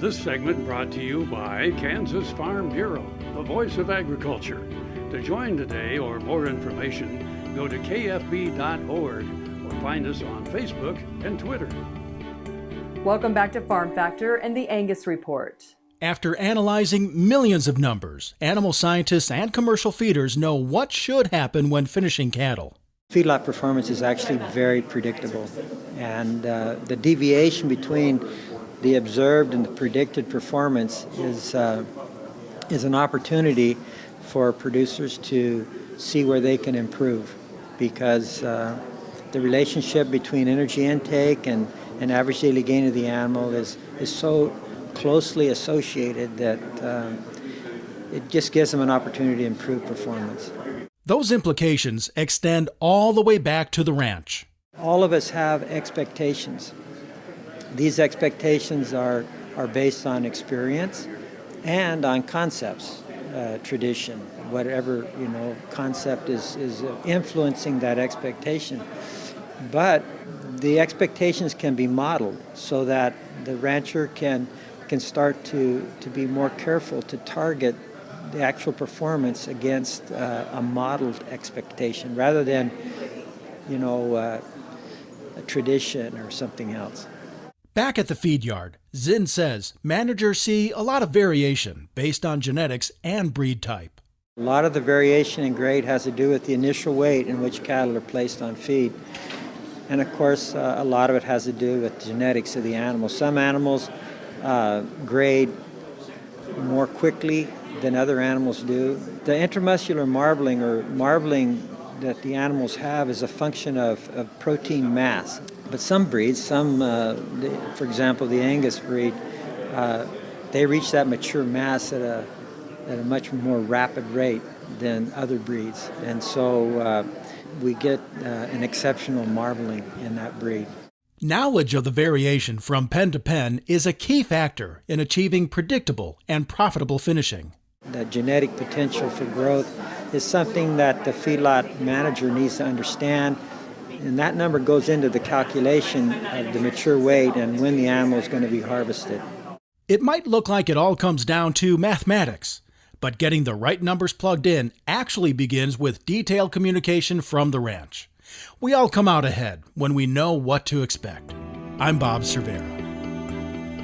This segment brought to you by Kansas Farm Bureau, the voice of agriculture. To join today or more information, go to kfb.org or find us on Facebook and Twitter. Welcome back to Farm Factor and the Angus Report. After analyzing millions of numbers, animal scientists and commercial feeders know what should happen when finishing cattle. Feedlot performance is actually very predictable, and the deviation between the observed and the predicted performance is an opportunity for producers to see where they can improve, because the relationship between energy intake and average daily gain of the animal is so closely associated that it just gives them an opportunity to improve performance. Those implications extend all the way back to the ranch. All of us have expectations. These expectations are based on experience and on concepts, tradition, whatever concept is influencing that expectation. But the expectations can be modeled so that the rancher can start to be more careful to target the actual performance against a modeled expectation rather than, a tradition or something else. Back at the feed yard, Zinn says managers see a lot of variation based on genetics and breed type. A lot of the variation in grade has to do with the initial weight in which cattle are placed on feed. And of course, a lot of it has to do with the genetics of the animal. Some animals grade more quickly than other animals do. The intramuscular marbling or marbling that the animals have is a function of protein mass. But some breeds, for example, the Angus breed, they reach that mature mass at a much more rapid rate than other breeds. And so we get an exceptional marbling in that breed. Knowledge of the variation from pen to pen is a key factor in achieving predictable and profitable finishing. The genetic potential for growth is something that the feedlot manager needs to understand, and that number goes into the calculation of the mature weight and when the animal is going to be harvested. It might look like it all comes down to mathematics, but getting the right numbers plugged in actually begins with detailed communication from the ranch. We all come out ahead when we know what to expect. I'm Bob Cervera.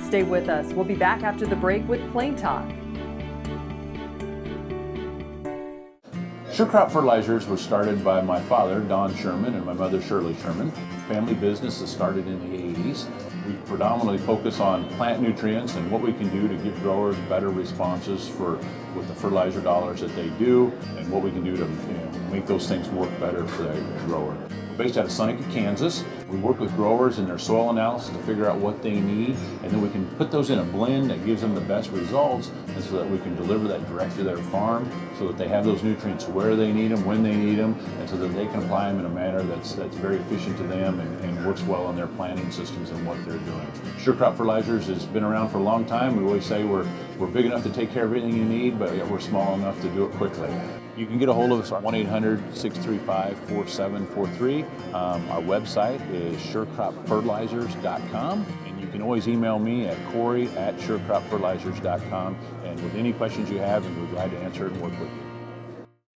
Stay with us. We'll be back after the break with Plain Talk. Sure Crop Fertilizers was started by my father, Don Sherman, and my mother, Shirley Sherman. Family business that started in the 80s. We predominantly focus on plant nutrients and what we can do to give growers better responses with the fertilizer dollars that they do, and what we can do to make those things work better for the grower. We're based out of Seneca, Kansas. We work with growers in their soil analysis to figure out what they need, and then we can put those in a blend that gives them the best results, and so that we can deliver that direct to their farm so that they have those nutrients where they need them, when they need them, and so that they can apply them in a manner that's very efficient to them and works well in their planting systems and what they're doing. Sure Crop Fertilizers has been around for a long time. We always say we're big enough to take care of everything you need, but yet we're small enough to do it quickly. You can get a hold of us at 1-800-635-4743. Our website is surecropfertilizers.com, and you can always email me at Corey@surecropfertilizers.com, and with any questions you have, and we're glad to answer it and work with you.